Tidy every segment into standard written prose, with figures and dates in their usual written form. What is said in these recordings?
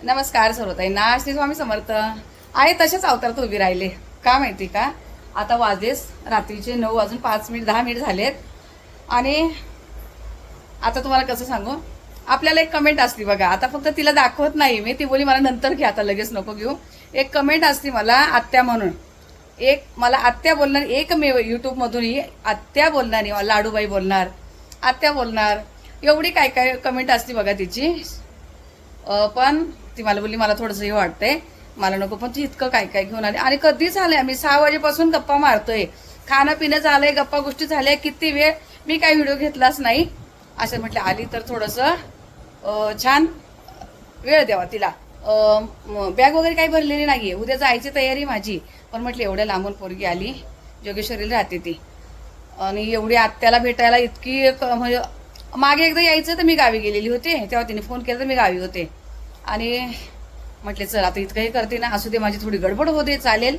नमस्कार सर्वताईंना. श्री स्वामी समर्थ. आहे तसेच अवतारात उभी राहिले. का माहिती का, आता वाजलेस रात्रीचे 9 वाजून 5 मिनिट 10 मिनिट झालेत. आणि आता तुम्हाला कसं सांगू, आपल्याला एक कमेंट असती बघा. आता फक्त तिला दाखवत नाही मी, ती बोली मला नंतर घे, आता लगेच नको घेऊ. एक कमेंट असती मला आत्या म्हणून, एक मला आत्या बोलणार, एकमेव यूट्यूबमधूनही आत्या बोलणार, लाडूबाई बोलणार, आत्या बोलणार, एवढी काय काय कमेंट असती बघा तिची. पण ती मला बोलली मला थोडंसं हे वाटतंय, मला नको, पण ती इतकं काय काय घेऊन आली. आणि कधी झालंय, आम्ही 6 वाजेपासून गप्पा मारतोय, खाणं पिणं झालंय, गप्पा गोष्टी झाल्या, किती वेळ. मी काही व्हिडिओ घेतलाच नाही. असं म्हटलं आली तर थोडंसं छान वेळ द्यावा तिला. बॅग वगैरे काही भरलेली नाहीये, उद्या जायची तयारी माझी. पण म्हटलं एवढ्या लांबून पोरगी आली, जोगेश्वरीला राहते ती, आणि एवढी आत्याला भेटायला इतकी म्हणजे मागे एकदा यायचं तर मी गावी गेलेली होते, तेव्हा तिने फोन केला तर मी गावी होते. आणि म्हटले चल आता इतकंही करते ना, असू दे, माझी थोडी गडबड होते, चालेल.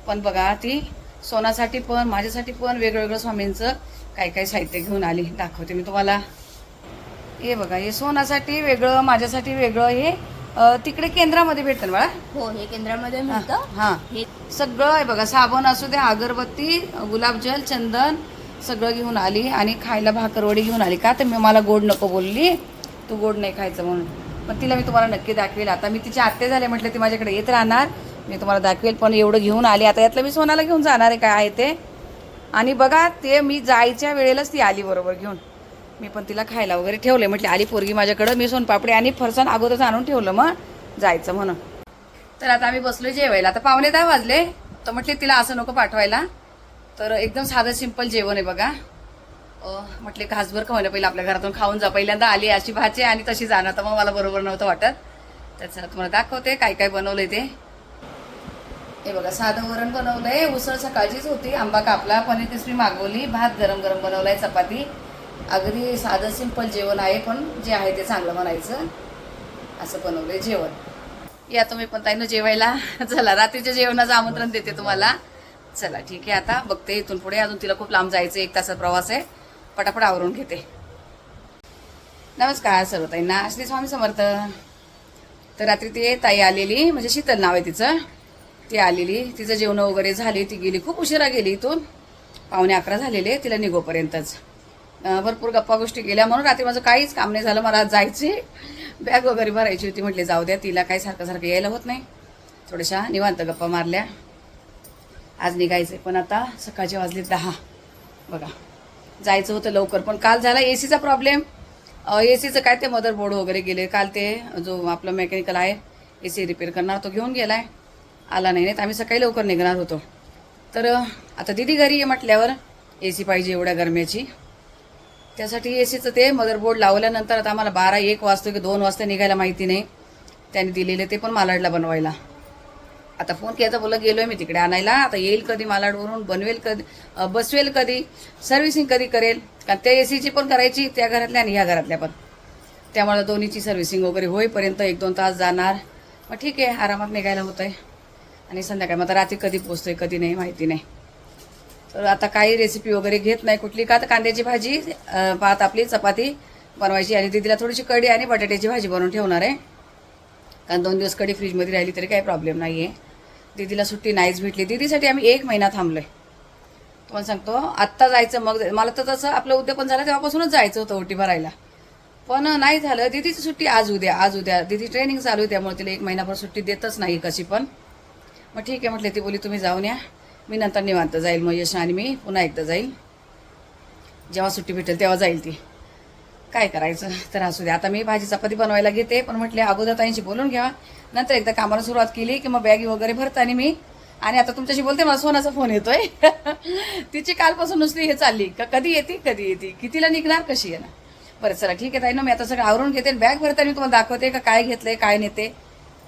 पण बघा ती सोनासाठी पण माझ्यासाठी पण वेगवेगळं स्वामींचं काय काय साहित्य घेऊन आली. दाखवते मी तुम्हाला. हे बघा, हे सोनासाठी वेगळं, माझ्यासाठी वेगळं. हे तिकडे केंद्रामध्ये भेटतं ना बाळा? हो, हे केंद्रामध्ये मिळतं. हां, हे सगळं आहे बघा. साबण असू दे, अगरबत्ती, गुलाबजल, चंदन सगळं घेऊन आली. आणि खायला भाकरवडी घेऊन आली. का तर मी मला गोड नको बोलली, तू गोड नाही खायचं म्हणून. पण तिला मी तुम्हाला नक्की दाखवेल. आता मी तिची आत्या झाले म्हटलं, ती माझ्याकडे येत राहणार, मी तुम्हाला दाखवेल. पण एवढं घेऊन आली. आता यातलं मी सोनाला घेऊन जाणार आहे काय आहे ते. आणि बघा, ते मी जायच्या वेळेलाच ती आली बरोबर घेऊन. मी पण तिला खायला वगैरे ठेवले. म्हटले आली पोरगी माझ्याकडं, मी सोनपापडी आणि फरसाण अगोदरच आणून ठेवलं मग जायचं म्हणून. तर आता आम्ही बसलो जेवायला. आता 9:15 वाजले. तर म्हटले तिला असं नको पाठवायला, तर एकदम साधं सिंपल जेवण आहे बघा. म्हटले घासभर खाऊन पहिलं आपल्या घरातून खाऊन जा. पहिल्यांदा आली अशी भाजी आणि तशी जाणार, तर मग मला बरोबर नव्हतं वाटत. त्याचं तुम्हाला दाखवते काय काय बनवलंय ते. हे बघा, साधं वरण बनवलंय, उसळ सकाळचीच होती, आंबा कापला, पनीर क्रिस्पी मागवली, भात गरम गरम बनवलाय, चपाती. अगदी साधं सिंपल जेवण आहे, पण जे आहे ते चांगलं म्हणायचं. असं बनवलंय जेवण. या तुम्ही पण ताईनं जेवायला. चला, रात्रीच्या जेवणाचं आमंत्रण देते तुम्हाला. चला ठीक आहे, आता बघते इथून पुढे. अजून तिला खूप लांब जायचं, 1 तासाचा प्रवास आहे. पटापट आवरून घेते. नमस्कार सर्व ताईंना. श्री स्वामी समर्थ. तर रात्री ती ताई आलेली, म्हणजे शीतल नाव आहे तिचं. ती आलेली, तिचं जेवण वगैरे झाली, ती गेली. खूप उशिरा गेली, इथून 11:15 झालेले तिला निघोपर्यंतच. भरपूर गप्पा गोष्टी केल्या, म्हणून रात्री माझं काहीच काम नाही झालं. मला जायचे, बॅग वगैरे भरायची होती. म्हटले जाऊ द्या, तिला काही सारखं सारखं यायला होत नाही. थोड्याशा निवांत गप्पा मारल्या. आज निघायचं, पण आता सकाळचे वाजले 10. बघा, जायचं होतं लवकर, पण काल झाला एसीचा प्रॉब्लेम. एसीचं काय ते मदरबोर्ड वगैरे गेले काल. ते जो आपलं मेकॅनिकल आहे एसी रिपेअर करणार, तो घेऊन गेलाय, आला नाही. तर आम्ही सकाळी लवकर निघणार होतो. तर आता दिदी घरी आहे म्हटल्यावर एसी पाहिजे एवढ्या गरम्याची. त्यासाठी एसीचं ते मदरबोर्ड लावल्यानंतर आता आम्हाला 12-1 वाजतो की 2 वाजता निघायला माहिती नाही. त्याने दिलेले ते पण मालाडला बनवायला. आता फोन केला तर बोला गेलोय मी तिकडे आणायला. आता येईल कधी मालाडवरून, बनवेल कधी, बसवेल कधी, सर्व्हिसिंग कधी करेल. कारण त्या एसीची पण करायची, त्या घरातल्या आणि ह्या घरातल्या पण. त्यामुळे दोन्हीची सर्व्हिसिंग वगैरे होईपर्यंत 1-2 तास जाणार. मग ठीक आहे, आरामात निघायला होत आहे. आणि संध्याकाळी मग आता रात्री कधी पोचतोय कधी नाही माहिती नाही. तर आता काही रेसिपी वगैरे घेत नाही कुठली. का तर कांद्याची भाजी, भात, आपली चपाती बनवायची. आणि दीदीला थोडीशी कढी आणि बटाट्याची भाजी बनवून ठेवणार आहे. कारण 2 दिवस कढी फ्रीजमध्ये राहिली तरी काही प्रॉब्लेम नाही आहे. दीदीला सुट्टी नाहीच भेटली. दीदीसाठी आम्ही 1 महिना थांबलोय. तुम्हाला सांगतो, आत्ता जायचं, मग मला तर तसं आपलं उद्यापन झालं तेव्हापासूनच जायचं होतं ओटी भरायला, पण नाही झालं. दीदीची सुट्टी आज उद्या. दीदी ट्रेनिंग चालू आहे, त्यामुळे तिला 1 महिनाभर सुट्टी देतच नाही कशी पण. मग ठीक आहे म्हटले, ती बोली तुम्ही जाऊन या, मी नंतर निवांत जाईल. मग यश आणि मी पुन्हा एकदा जाईल, जेव्हा सुट्टी भेटेल तेव्हा जाईल ती. काय करायचं, तर असू दे. आता मी भाजी चपाती बनवायला घेते. पण म्हटले अगोदर ताईंशी बोलून घ्या, नंतर एकदा कामाला सुरुवात केली की मग बॅगी वगैरे भरताना मी. आणि आता तुमच्याशी बोलते, मला सोनाचा फोन येतोय. तिची कालपासून नुसती हे चालली का कधी येते, कितीला निघणार, कशी येणार. बरं चला ठीक आहे ताईंनो, मी आता सगळं आवरून घेते. बॅग भरताना मी तुम्हाला दाखवते का काय घेतलंय काय नेते.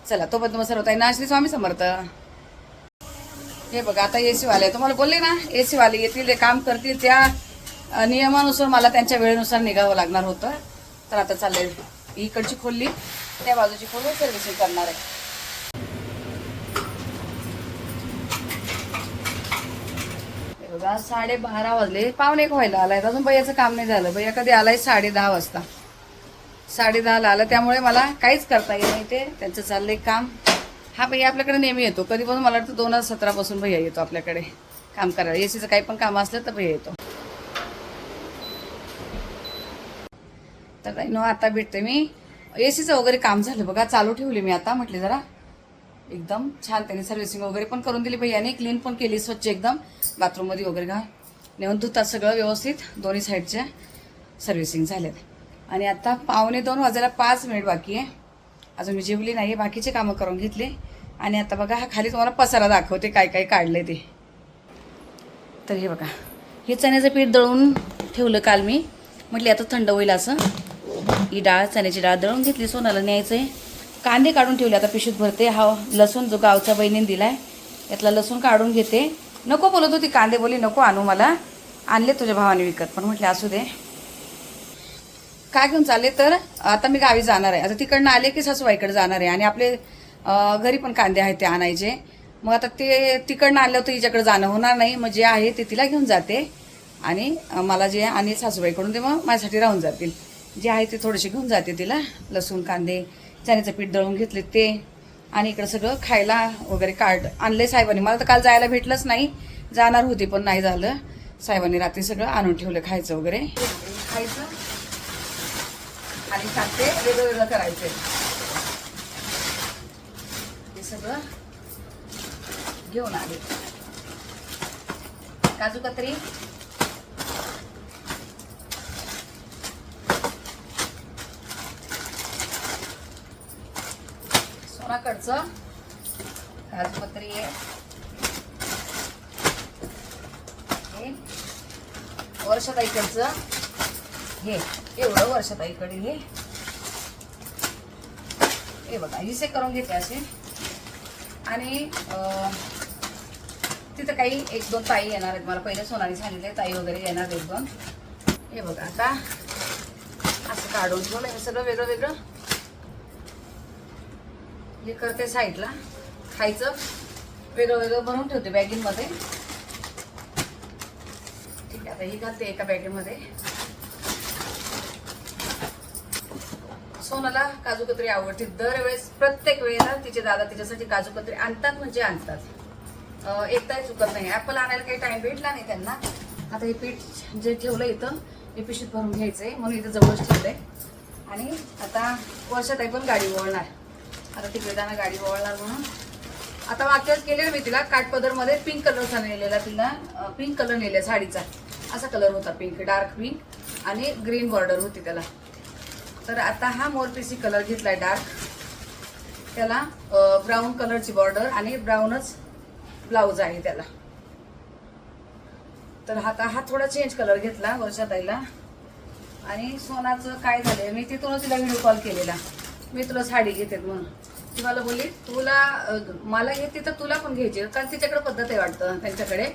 चला, तो पण तुम्हाला सर्व ताईंना श्री स्वामी समर्थ. हे बघा, आता एसी वाले तुम्हाला बोलले ना, एसी वाले येतील, ते काम करतील, त्या नियमानुसार मला त्यांच्या वेळेनुसार निघावं लागणार होतं. तर आता चाललंय, इकडची खोली त्या बाजूची खोली सर्व्हिसिंग करणार आहे. बघा, 12:30 वाजले, 11:45 व्हायला आलाय, अजून भैयाचं काम नाही झालं. भैया कधी आलाय 10:30 वाजता. 10:30 आलं, त्यामुळे मला काहीच करता येत नाही. ते त्यांचं चाललंय काम. हा भैया आपल्याकडे नेहमी येतो, कधीपासून मला वाटतं 2017 पासून भैया येतो आपल्याकडे काम करायला. एसीचं काही पण काम असलं तर भैया येतो. तर आता भेटते मी. एसीचं वगैरे काम झालं बघा, चालू ठेवली मी आता. म्हटले जरा एकदम छान त्याने सर्व्हिसिंग वगैरे पण करून दिली भैयाने, क्लीन पण केली स्वच्छ एकदम. बाथरूममध्ये वगैरे घा नेऊन धुतात सगळं व्यवस्थित. दोन्ही साईडच्या सर्व्हिसिंग झाल्यात. आणि आता 1:45 वाजायला 5 मिनिट बाकी आहे. अजून मी जेवली नाही, बाकीचे कामं करून घेतले. आणि आता बघा हा खाली तुम्हाला पसारा दाखवते काय काय काढले ते. तर हे बघा, हे चण्याचं पीठ दळून ठेवलं काल मी. म्हटले आता थंड होईल असं. ही डाळ, चण्याची डाळ दळून घेतली, सोनाला न्यायचं आहे. कांदे काढून ठेवले, आता पिशवीत भरते. हा लसूण जो गावच्या बहिणीने दिलाय, यातला लसूण काढून घेते. नको बोलत होती कांदे, बोली नको आणू, मला आणले तुझ्या भावाने विकत. पण म्हटले असू दे. काय घेऊन चालले तर आता मी गावी जाणार आहे. आता तिकडनं आले की सासूबाईकडे जाणार आहे. आणि आपले घरी पण कांदे आहेत ते आणायचे. मग आता ते तिकडनं आणलं तर हिच्याकडे जाणं होणार नाही. मग जे आहे ते तिला घेऊन जाते. आणि मला जे आणि सासूबाईकडून ते मग माझ्यासाठी राहून जातील. जे आहे ते थोडेसे घेऊन जाते तिला. लसूण, कांदे, चण्याचं पीठ दळून घेतले ते. आणि इकडं सगळं खायला वगैरे आणले साहेबांनी. मला तर काल जायला भेटलंच नाही, जाणार होती पण नाही झालं. साहेबांनी रात्री सगळं आणून ठेवलं खायचं वगैरे. खायचं आणि टाकते, वेगळं वेगळं करायचं. हे सगळं घेऊन आले. काजू कतरी, सोनाकडचं काजू कतरी आहे. वर्षाताईकडचं हे एवढं वर्षाताईकडे हे बघा, हिसे करून घेते असे. आणि तिथं काही 1-2 ताई येणार आहेत. मला पहिले सोनाली सांगितले ताई वगैरे येणार 1-2. हे बघा, आता असं काढून ठेवलं हे सगळं वेगळं वेगळं. हे करते साईडला. खायचं वेगळं वेगळं बनवून ठेवते बॅगींमध्ये. ठीक आहे, आता ही घालते एका बॅगेमध्ये. सोनाला काजू कतरी आवडते. दरवेळेस प्रत्येक वेळेला तिचे दादा तिच्यासाठी काजू कतरी आणतात म्हणजे आणतात. एकदाही चुकत नाही. ॲपल आणायला काही टाइम भेटला नाही त्यांना. आता हे पीठ जे ठेवलं इथं हे पिशवीत भरून घ्यायचंय म्हणून इथं जवळच ठेवलंय. आणि आता वर्षाताई पण गाडी वळणार. आता तिकडे जाणं गाडी वळणार म्हणून आता मागच्या वेळेस केलेलं मी तिला काठपदरमध्ये पिंक कलरचा नेलेला. तिला पिंक कलर नेला साडीचा. असा कलर होता पिंक, डार्क पिंक आणि ग्रीन बॉर्डर होती त्याला. तर आता हा मोरपिसी कलर घेतलाय डार्क. त्याला ब्राऊन कलरची बॉर्डर आणि ब्राऊनच ब्लाऊज आहे त्याला. तर आता हा थोडा चेंज कलर घेतला वर्षाताईला. आणि सोनाचं काय झालंय, मी तिथूनच तिला व्हिडिओ कॉल केलेला, मी तुला साडी घेते म्हणून. ती मला बोलली तुला मला येते तर तुला पण घ्यायची. कारण तिच्याकडे पद्धत आहे वाटतं त्यांच्याकडे.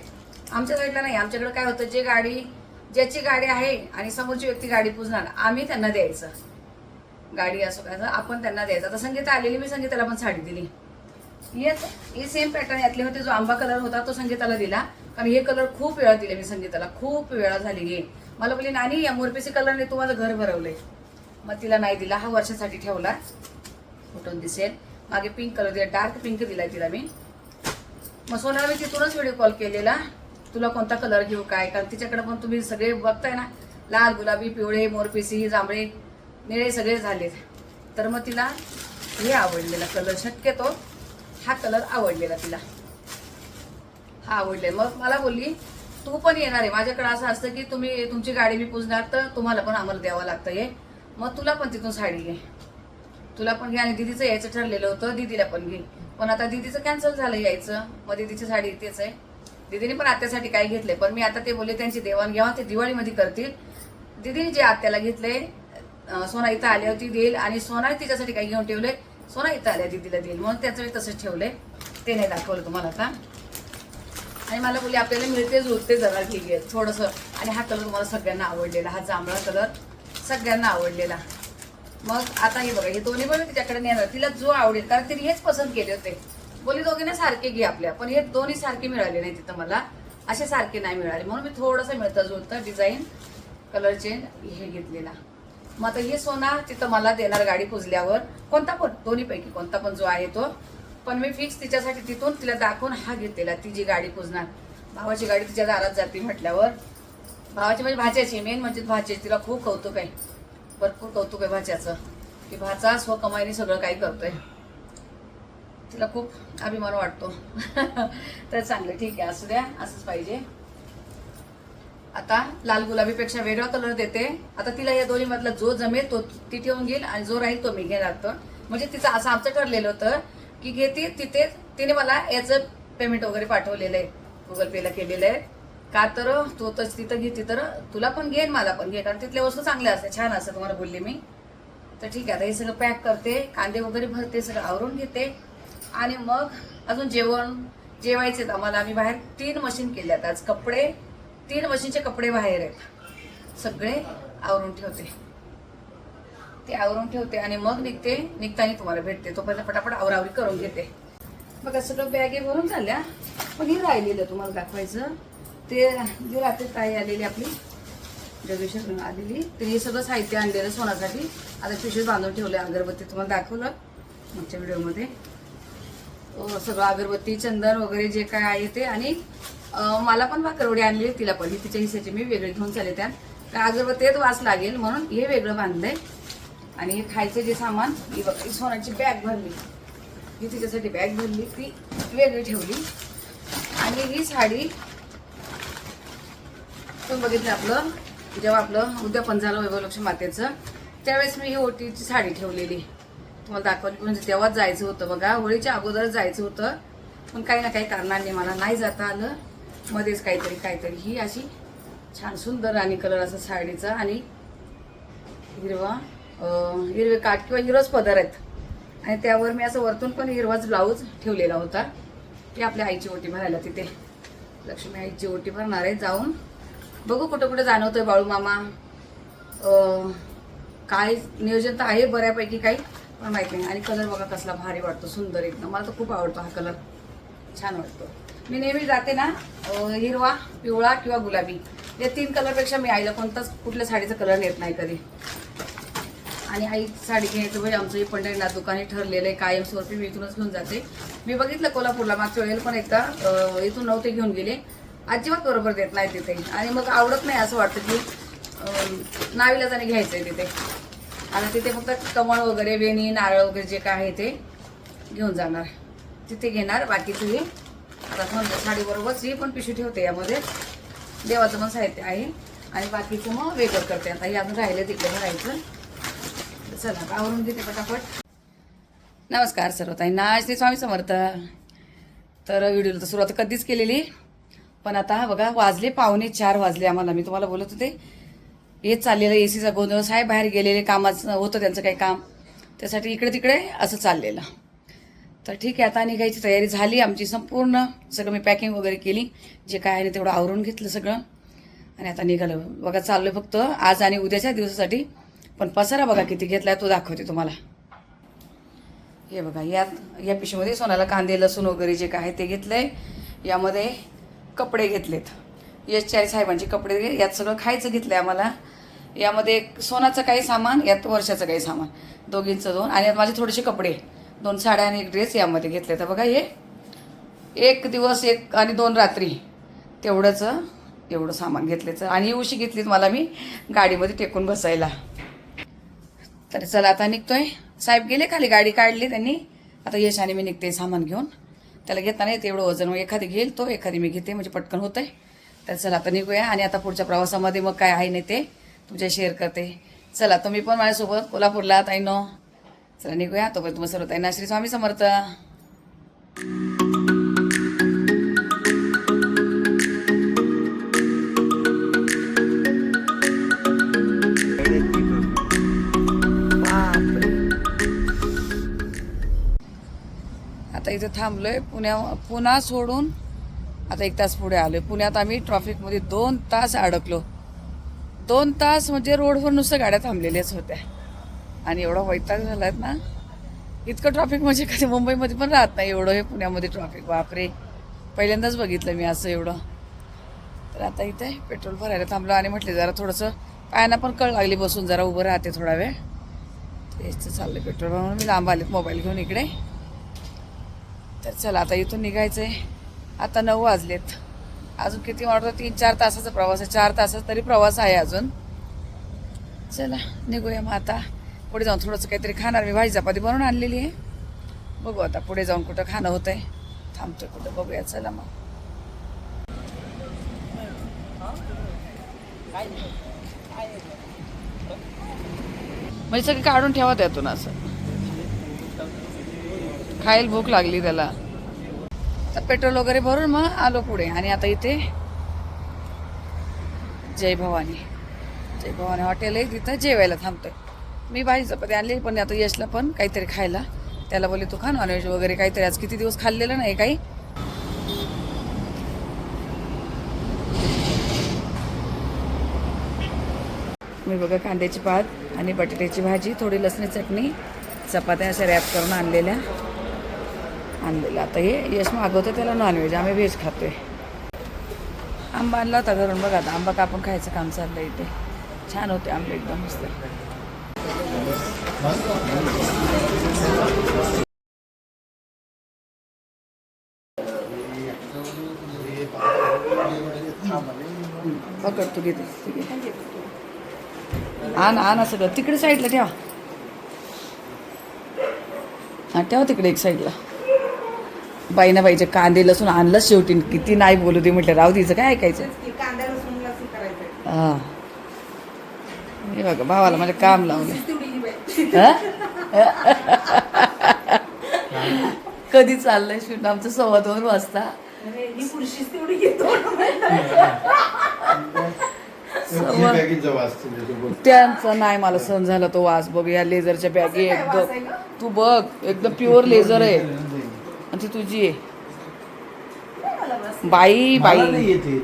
आमच्या साईडला नाही. आमच्याकडे काय होतं, ज्याची गाडी आहे आणि समोरची व्यक्ती गाडी पुजणार, आम्ही त्यांना द्यायचं. गाडी असो काय आपण त्यांना द्यायचं. आता संगीता आलेली, मी संगीताला पण साडी दिली. हे सेम पॅटर्न यातले होते. जो आंबा कलर होता तो संगीताला दिला. कारण हे कलर खूप वेळा दिले मी संगीताला, खूप वेळा झाली हे. मला बोलली नानी या मोरपीसी कलरने तू माझं घर भरवलंय. मग तिला नाही दिला. हा वर्षासाठी ठेवला, कुठून दिसेल. मागे पिंक कलर दिला, डार्क पिंक दिलाय तिला मी. मग सोनाला मी तिथूनच व्हिडिओ कॉल केलेला, तुला कोणता कलर घेऊ काय. कारण तिच्याकडे पण तुम्ही सगळे बघताय ना, लाल, गुलाबी, पिवळे, मोरपिसी, जांभळे, निळे सगळे झालेत. तर मग तिला हे आवडलेला कलर, शक्यतो हा कलर आवडलेला तिला, हा आवडले. मग मला बोलली तू पण येणार आहे माझ्याकडे. असं असतं की तुमची गाडी मी पुजणार तर तुम्हाला पण आम्हाला द्यावं लागतं हे. मग तुला पण तिथून साडी घे, तुला पण घे. आणि दीदीचं यायचं ठरलेलं होतं, दीदीला पण घे. पण आता दीदीचं कॅन्सल झालं यायचं. मग दीदीची साडी इथेच आहे. दीदीने पण आत्यासाठी काय घेतले, पण मी आता ते बोलले त्यांची देवाणघेवाण ते दिवाळीमध्ये करतील. दीदीने जे आत्याला घेतले, सोना इथं आली होती देईल. आणि सोना तिच्यासाठी काही घेऊन ठेवले, सोना इथं आल्या दीदीला देईल म्हणून त्याचं मी तसंच ठेवले. ते नाही दाखवलं तुम्हाला आता. आणि मला बोलली आपल्याला मिळते जुळते जरा घे थोडंसं. आणि हा कलर मला सगळ्यांना आवडलेला, हा जांभळा कलर सगळ्यांना आवडलेला. मग आता हे बघा, हे दोन्ही पण तिच्याकडे नेणार, तिला जो आवडेल. कारण तिने हेच पसंत केले होते. बोली दोघींना सारखे घे आपल्या. पण हे दोन्ही सारखे मिळाले नाही तिथं मला, असे सारखे नाही मिळाले. म्हणून मी थोडंसं मिळतं जुळतं डिझाईन कलर चेंज हे घेतलेला. मग आता हे सोना तिथं मला देणार गाडी पुजल्यावर, कोणता पण दोन्हीपैकी कोणता पण जो आहे तो. पण मी फिक्स तिच्यासाठी तिथून तिला दाखवून हा घेतलेला, ती जी गाडी पुजणार. भावाची गाडी तिच्या दारात जाते म्हटल्यावर, भावाची म्हणजे भाच्याची, मेन म्हणजे भाच्याची. तिला खूप कौतुक आहे, भरपूर कौतुक आहे भाच्याचं, की भाचा स्वकमाईने सगळं काही करतोय. तिला खूप अभिमान वाटतो. तर चांगलं, ठीक आहे, असू द्या, असंच पाहिजे. आता लाल गुलाबीपेक्षा वेगळा कलर देते. आता तिला या दोन्ही मधला जो जमेल तो ती ठेवून घेईल आणि जो राहील तो मी घेणार. तर म्हणजे तिचं असं आमचं ठरलेलं होतं की घेते तिथे. तिने मला याचं पेमेंट वगैरे पाठवलेलं आहे, गुगल पेला केलेलं आहे. का तर तू तर तिथं घेते तर तुला पण घे मला पण घे, कारण तिथल्या वस्तू चांगल्या असतात, छान असतात, तुम्हाला बोलले मी. तर ठीक आहे, आता हे सगळं पॅक करते, कांदे वगैरे भरते, सगळं आवरून घेते. आणि मग अजून जेवायचे आम्हाला. आम्ही बाहेर 3 मशीन केल्यात आज. कपडे 3 मशीनचे कपडे बाहेर आहेत, सगळे आवरून ठेवते. ते आवरून ठेवते आणि मग निघताना तुम्हाला भेटते. तोपर्यंत पटापट आवरावरी करून घेते. बघा सगळं बॅगे भरून झाल्या. पण हे राहिलेलं तुम्हाला दाखवायचं, ते जे रात्री ताई आलेली आपली जगेश्वर आलेली, ते हे सगळं साहित्य आणलेलं सोनासाठी. आता पिशवीत बांधून ठेवले. अगरबत्ती तुम्हाला दाखवलं मागच्या व्हिडिओमध्ये. सगळं अगरबत्ती, चंदन वगैरे जे काय आहे ते. आणि मला पण भाकरवडी आणली, तिला पण ही तिच्या हिस्साची मी वेगळी घेऊन चालले. त्या अगरबत्तीत वास लागेल म्हणून हे वेगळं बांधलंय. आणि हे खायचं जे सामान, ही बघ, ही सोन्याची बॅग भरली, ही तिच्यासाठी बॅग भरली, ती वेगळी ठेवली. आणि ही साडी तुम्ही बघितलं, आपलं जेव्हा आपलं उद्यापन झालं वैभवलक्ष्मी मातेचं, त्यावेळेस मी ही ओटीची साडी ठेवलेली तुम्हाला दाखवली. म्हणजे तेव्हाच जायचं होतं बघा, होळीच्या अगोदरच जायचं होतं, पण काही ना काही कारणांनी मला नाही जाता आलं. मध्येच काहीतरी ही अशी छान सुंदर आणि कलर असं साडीचा. आणि हिरवे काठ किंवा हिरोज पदर आहेत. आणि त्यावर मी असं वरतून पण हिरवाच ब्लाऊज ठेवलेला होता. की आपल्या आईची ओटी भरायला तिथे लक्ष्मी आईची ओटी भरणार आहे. जाऊन बघू कुठं कुठं जाणवतोय बाळू मामा. काय नियोजन तर आहे बऱ्यापैकी, काही पण माहिती नाही. आणि कलर बघा कसला भारी वाटतो, सुंदर एकदम. मला तर खूप आवडतो हा कलर, छान वाटतो. मी नेहमी जाते ना, हिरवा, पिवळा किंवा गुलाबी, या 3 कलरपेक्षा मी आईला कुठल्या साडीचा कलर नेत नाही कधी. आणि आई साडी घ्यायचं म्हणजे आमचं हे पंढरीनाथ दुकान ठरलेलं आहे, कायमस्वरूपी मी इथूनच घेऊन जाते. मी बघितलं कोल्हापूरला मागच्या वेळेला, पण एकदा इथून नव्हते घेऊन गेले. अजिबात बरोबर देत नाही तिथे. आणि मग आवडत नाही, असं वाटतं की नावीलाजाने घ्यायचं आहे तिथे. आणि तिथे फक्त कमळ वगैरे, वेणी, नारळ वगैरे जे काय आहे ते घेऊन जाणार, तिथे घेणार. बाकीचं हे आता म्हणजे साडीबरोबरच ही पण पिशवी ठेवते, यामध्ये देवाचं पण साहित्य आहे. आणि बाकीचं मग वेगळं करते. आता हे अजून राहिलं तिकडे भरायचं. चला आवरून घेते पटापट. नमस्कार सर्व ताईंना, श्री स्वामी समर्थ. तर व्हिडिओला तर सुरुवात कधीच केलेली, पण आता बघा वाजले 3:45 वाजले आम्हाला. मी तुम्हाला बोलत होते हेच चाललेलं, एसीचा गोंधळ. साहेब बाहेर गेलेले, कामाचं होतं त्यांचं काही काम, त्यासाठी इकडे तिकडे असं चाललेलं. तर ठीक आहे, आता निघायची तयारी झाली आमची संपूर्ण. सगळं मी पॅकिंग वगैरे केली, जे काय आहे तेवढं आवरून घेतलं सगळं. आणि आता निघालो बघा. चाललोय फक्त आज आणि उद्याच्या दिवसासाठी. पण पसारा बघा किती घेतलाय, तो दाखवते तुम्हाला. हे बघा, या पिशवीमध्ये सोनाला कांदे, लसूण वगैरे जे काय आहे ते घेतलंय. यामध्ये कपडे घेतलेत, यशचारी साहेबांचे कपडे. यात सगळं खायचं घेतलंय आम्हाला. यामध्ये सोनाचं काही सामान, यात वर्षाचं काही सामान, दोघींचं 2. आणि यात माझे थोडेसे कपडे, 2 साड्या आणि 1 ड्रेस यामध्ये घेतले. तर बघा, हे 1 दिवस 1 आणि 2 रात्री एवढं सामान घेतलेचं. आणि ही उशी घेतलीत मला मी गाडीमध्ये टेकून बसायला. तर चला आता निघतोय. साहेब गेले खाली, गाडी काढली त्यांनी. आता यश आणि मी निघते सामान घेऊन. त्याला घेताना येते एवढं वजन, मग एखादी घेईल तो, एखादी मी घेते, म्हणजे पटकन होतंय. तर चला आता निघूया. आणि आता पुढच्या प्रवासामध्ये मग काय आहे नाही ते तुमच्या शेअर करते. चला तुम्ही पण माझ्यासोबत कोल्हापूरला ताईनो. चला निघूया. तोपर्यंत तुम्हाला सर्व ताईंना श्री स्वामी समर्थ. आता इथे थांबलोय पुन्हा सोडून आता 1 तास पुढे आलोय. पुण्यात आम्ही ट्रॅफिकमध्ये 2 तास अडकलो. 2 तास म्हणजे रोडवर नुसतं गाड्या थांबलेल्याच होत्या. आणि एवढा वैताग झालाय ना, इतकं ट्रॅफिक म्हणजे कधी मुंबईमध्ये पण राहत नाही एवढं हे पुण्यामध्ये ट्रॅफिक. बापरे, पहिल्यांदाच बघितलं मी असं एवढं. तर आता इथे पेट्रोल भरायला थांबलो आणि म्हटले जरा थोडंसं पायांना पण कळ लागली बसून, जरा उभं राहते थोडा वेळ. तेच चाललं पेट्रोल म्हणून मी लांब आलेत मोबाईल घेऊन इकडे. तर चला आता इथून निघायचं आहे. आता 9 वाजलेत. अजून किती वाटतं 3-4 तासाचा प्रवास आहे. 4 तासाचा तरी प्रवास आहे अजून. चला निघूया मग आता. पुढे जाऊन थोडंसं काहीतरी खाणार. मी भाजी चपाती बनवून आणलेली आहे. बघू आता पुढे जाऊन कुठं खाणं होतं आहे. थांबतोय कुठं बघूया. चला मग. म्हणजे सगळं काढून ठेवा त्यातून असं. खायला भूक लागली त्याला. तर पेट्रोल वगैरे भरून मग आलो पुढे. आणि आता इथे जय भवानी हॉटेल आहे, तिथं जेवायला थांबतोय. मी भाजी चपाती आणली, पण आता यशला पण काहीतरी खायला. त्याला बोलले तू खा नॉनव्हेज वगैरे काहीतरी. आज किती दिवस खाल्लेलं नाही काही. मी बघा कांद्याची पात आणि बटाट्याची भाजी, थोडी लसणी चटणी, चपात्या अशा रॅप करून आणलेल्या. आता हे यश मागवतं त्याला नॉनव्हेज, आम्ही व्हेज खातोय. आंबा आणला होता घरून. बघा आता आंबा कापून खायचं काम चाललं इथे. छान होते आंबे एकदम मस्त. पकड तू घेते. आण सगळं तिकडे साईडला ठेवा. हा ठेवा तिकडे एक साईडला. बाईना बाईचे कांदे लसूण आणलं शेवटी. किती नाही बोलू दे म्हटलं, राहू तिचं काय ऐकायचं. हा हे बघा भावाला माझे काम लावले. कधी चाललंय शूट आमचं 2:15 वाजता. त्यांचा नाही मला सहन झाला तो वास. बघ या लेझरच्या बॅगी एकदम. तू बघ एकदम प्युअर लेझर आहे. आणि ती तुझी आहे. बाई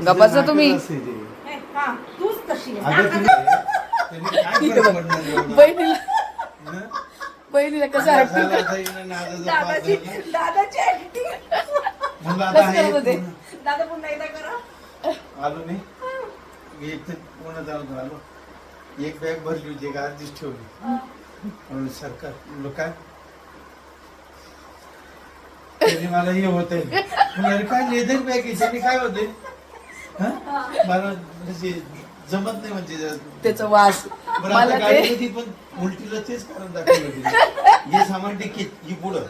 गप्पाचा तुम्ही. बहिणीला कसं आलो नाही. एक बॅग भरली होती, एक आधीच ठेवली. सरकार काय मला हे होत आहे. काय लेदर बॅग आहे त्याने काय होते. मला म्हणजे जमत नाही म्हणजे त्याचा वास. मला गाडी पण उलटीला तेच कारण दाखवलं. हे सामान टिकीत ही पुढं